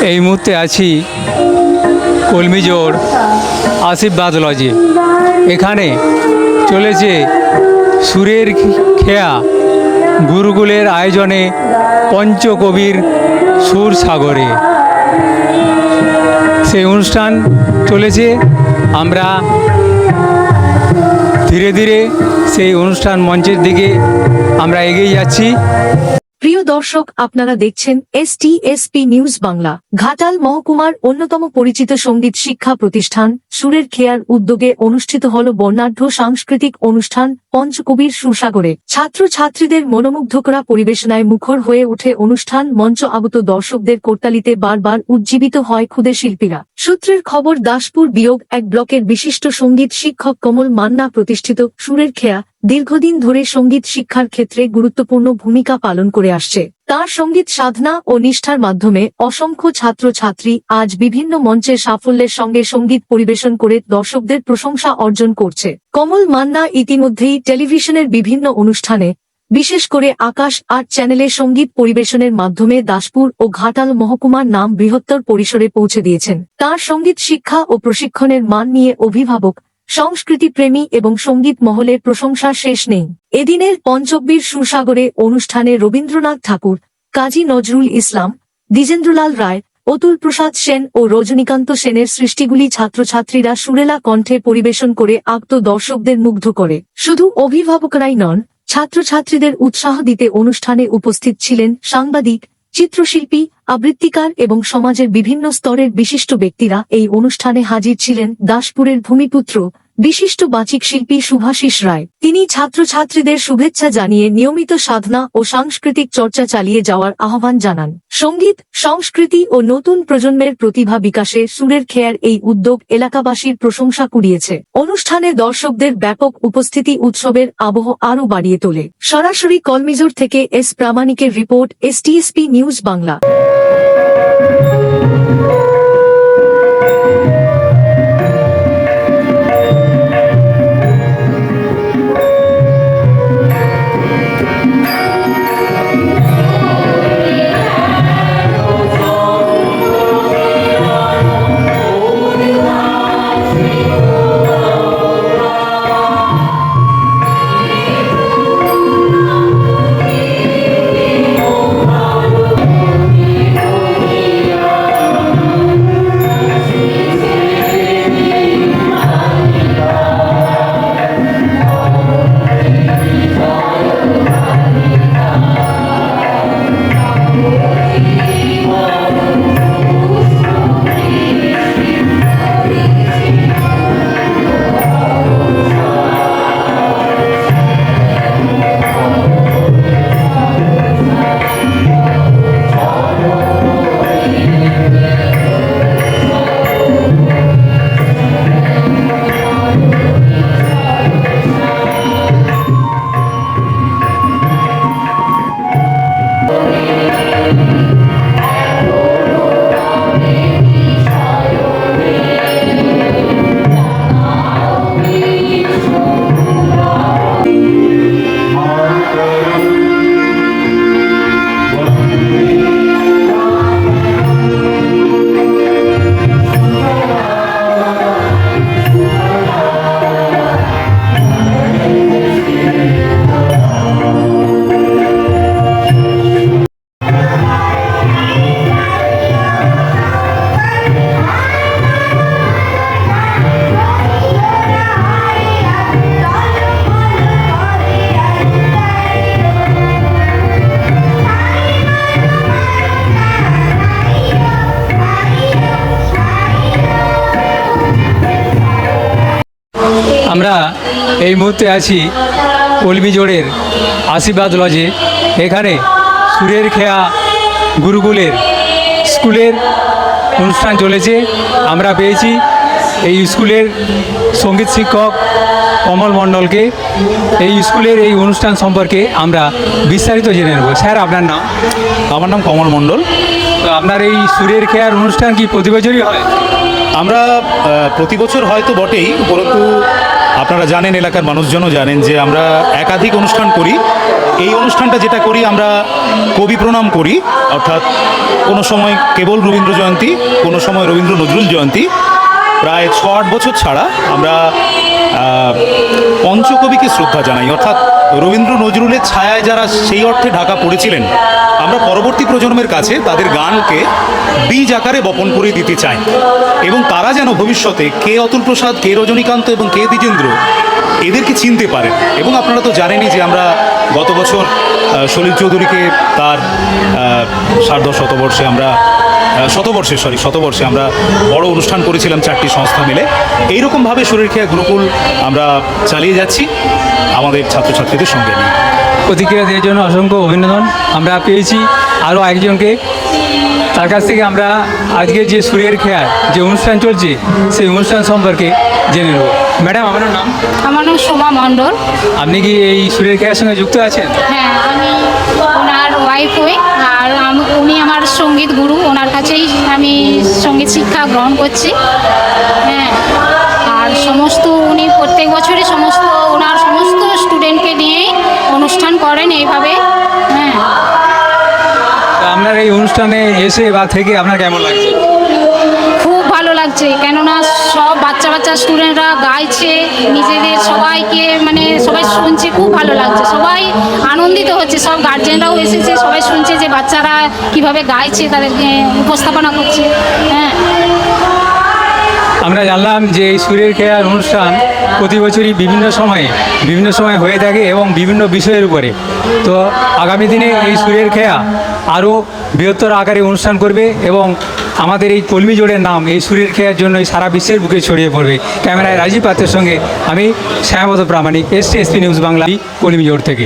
এই মুহূর্তে আছি কলমিজোড় আশীর্বাদ লজে। এখানে চলেছে সুরের খেয়া গুরুকুলের আয়োজনে পঞ্চকবির সুর সাগরে। সেই অনুষ্ঠান চলেছে, আমরা ধীরে ধীরে সেই অনুষ্ঠান মঞ্চের দিকে আমরা এগিয়ে যাচ্ছি। প্রিয় দর্শক, আপনারা দেখছেন STSP নিউজ বাংলা। ঘাটাল মহকুমার অন্যতম পরিচিত সঙ্গীত শিক্ষা প্রতিষ্ঠান সুরের খেয়ার উদ্যোগে অনুষ্ঠিত হল বর্ণাঢ্য সাংস্কৃতিক অনুষ্ঠান পঞ্চকবির সুরসাগরে। ছাত্রছাত্রীদের মনোমুগ্ধকরা পরিবেশনায় মুখর হয়ে ওঠে অনুষ্ঠান মঞ্চ। আগত দর্শকদের করতালিতে বারবার উজ্জীবিত হয় ক্ষুদে শিল্পীরা। সূত্রের খবর, দাসপুর বিয়োগ 1 ব্লকের বিশিষ্ট সঙ্গীত শিক্ষক কমল মান্না প্রতিষ্ঠিত সুরের খেয়া দীর্ঘদিন ধরে সঙ্গীত শিক্ষার ক্ষেত্রে গুরুত্বপূর্ণ ভূমিকা পালন করে আসছে। তার সঙ্গীত সাধনা ও নিষ্ঠার মাধ্যমে অসংখ্য ছাত্রছাত্রী আজ বিভিন্ন মঞ্চে সাফল্যের সঙ্গে সঙ্গীত পরিবেশন করে দর্শকদের প্রশংসা অর্জন করছে। কমল মান্না ইতিমধ্যেই টেলিভিশনের বিভিন্ন অনুষ্ঠানে, বিশেষ করে আকাশ 8 চ্যানেলে সঙ্গীত পরিবেশনের মাধ্যমে দাসপুর ও ঘাটাল মহকুমার নাম বৃহত্তর পরিসরে পৌঁছে দিয়েছেন। তার সঙ্গীত শিক্ষা ও প্রশিক্ষণের মান নিয়ে অভিভাবক, সংস্কৃতি প্রেমী এবং সঙ্গীত মহলের প্রশংসা শেষ নেই। এদিনের পঞ্চকবির সুরসাগরে অনুষ্ঠানে রবীন্দ্রনাথ ঠাকুর, কাজী নজরুল ইসলাম, দ্বিজেন্দ্রলাল রায়, অতুল প্রসাদ সেন ও রজনীকান্ত সেনের সৃষ্টিগুলি ছাত্রছাত্রীরা সুরেলা কণ্ঠে পরিবেশন করে আগত দর্শকদের মুগ্ধ করে। শুধু অভিভাবকরাই নন, ছাত্রছাত্রীদের উৎসাহ দিতে অনুষ্ঠানে উপস্থিত ছিলেন সাংবাদিক, চিত্রশিল্পী, আবৃত্তিকার এবং সমাজের বিভিন্ন স্তরের বিশিষ্ট ব্যক্তিরা। এই অনুষ্ঠানে হাজির ছিলেন দাসপুরের ভূমিপুত্র, বিশিষ্ট বাচিক শিল্পী শুভাশিস রায়। তিনি ছাত্রছাত্রীদের শুভেচ্ছা জানিয়ে নিয়মিত সাধনা ও সাংস্কৃতিক চর্চা চালিয়ে যাওয়ার আহ্বান জানান। সঙ্গীত, সংস্কৃতি ও নতুন প্রজন্মের প্রতিভা বিকাশে সুরের খেয়ার এই উদ্যোগ এলাকাবাসীর প্রশংসা কুড়িয়েছে। অনুষ্ঠানে দর্শকদের ব্যাপক উপস্থিতি উৎসবের আবহ আরও বাড়িয়ে তোলে। সরাসরি কলমিজোড় থেকে এস প্রামাণিকের রিপোর্ট, STSP নিউজ বাংলা। আমরা এই মুহূর্তে আছি কলমিজোড়ের আশীর্বাদ লজে। এখানে সুরের খেয়া গুরুকুলের স্কুলের অনুষ্ঠান চলেছে। আমরা পেয়েছি এই স্কুলের সঙ্গীত শিক্ষক কমল মণ্ডলকে। এই স্কুলের এই অনুষ্ঠান সম্পর্কে আমরা বিস্তারিত জেনে নেব। স্যার, আপনার নাম? আমার নাম কমল মণ্ডল। তো আপনার এই সুরের খেয়ার অনুষ্ঠান কি প্রতি বছরই হয়? আমরা প্রতি বছর হয়তো বটেই, পরন্তু আপনারা জানেন, এলাকার মানুষজনও জানেন যে আমরা একাধিক অনুষ্ঠান করি। এই অনুষ্ঠানটা যেটা করি, আমরা কবি প্রণাম করি, অর্থাৎ কোনো সময় কেবল রবীন্দ্র জয়ন্তী, কোনো সময় রবীন্দ্র নজরুল জয়ন্তী। প্রায় 6-8 বছর ছাড়া আমরা পঞ্চকবিকে শ্রদ্ধা জানাই, অর্থাৎ রবীন্দ্র নজরুলের ছায়ায় যারা সেই অর্থে ঢাকা পড়েছিলেন, আমরা পরবর্তী প্রজন্মের কাছে তাদের গানকে বীজ আকারে বপন করে দিতে চাই, এবং তারা যেন ভবিষ্যতে কে অতুল প্রসাদ, কে রজনীকান্ত এবং কে দ্বিজেন্দ্র এদেরকে চিনতে পারেন। এবং আপনারা তো জানেনই যে আমরা গত বছর সলিল চৌধুরীকে তার শতবর্ষে আমরা বড় অনুষ্ঠান করেছিলাম 4টি সংস্থা মিলে। এইরকমভাবে শরীরখেয়া গুরুকুল আমরা চালিয়ে যাচ্ছি আমাদের ছাত্রছাত্রীদের সঙ্গে নিয়ে। প্রতিক্রিয়া দেওয়ার জন্য অসংখ্য অভিনন্দন। আমরা পেয়েছি আরও একজনকে, তার কাছ থেকে আমরা আজকে যে সুরের খেয়ার যে অনুষ্ঠান চলছে সেই অনুষ্ঠান সম্পর্কে জেনে নেব। ম্যাডাম, আপনার নাম? আমার নাম সোমা মণ্ডল। আপনি কি এই সুরের খেয়ার সঙ্গে যুক্ত আছেন? হ্যাঁ, আমি ওনার ওয়াইফ হই, আর উনি আমার সঙ্গীত গুরু। ওনার কাছেই আমি সঙ্গীত শিক্ষা গ্রহণ করছি। হ্যাঁ, আর উনি প্রত্যেক বছরই ওনার সমস্ত স্টুডেন্টকে নিয়েই অনুষ্ঠান করেন এইভাবে। হ্যাঁ, তো আপনার এই অনুষ্ঠানে এসে বা থেকে আপনার কেমন লাগছে? খুব ভালো লাগছে, কেননা সব বাচ্চা স্টুডেন্টরা গাইছে, নিজেদের সবাইকে সবাই শুনছে, খুব ভালো লাগছে, সবাই আনন্দিত হচ্ছে। সব গার্জেনরাও এসেছে, সবাই শুনছে যে বাচ্চারা কিভাবে গাইছে, তাদেরকে উপস্থাপনা করছে। হ্যাঁ, আমরা জানলাম যে এই সুরের খেয়ার অনুষ্ঠান প্রতি বছরই বিভিন্ন সময়ে হয়ে থাকে এবং বিভিন্ন বিষয়ের উপরে। তো আগামী দিনে এই সুরের খেয়া আরও বৃহত্তর আকারে অনুষ্ঠান করবে এবং আমাদের এই কলমি জোড়ের নাম এই সুরের খেয়ার জন্য সারা বিশ্বের বুকে ছড়িয়ে পড়বে। ক্যামেরায় রাজীব পাত্রের সঙ্গে আমি শ্যামবত প্রামাণিক, STSP নিউজ বাংলা, কলমি জোড় থেকে।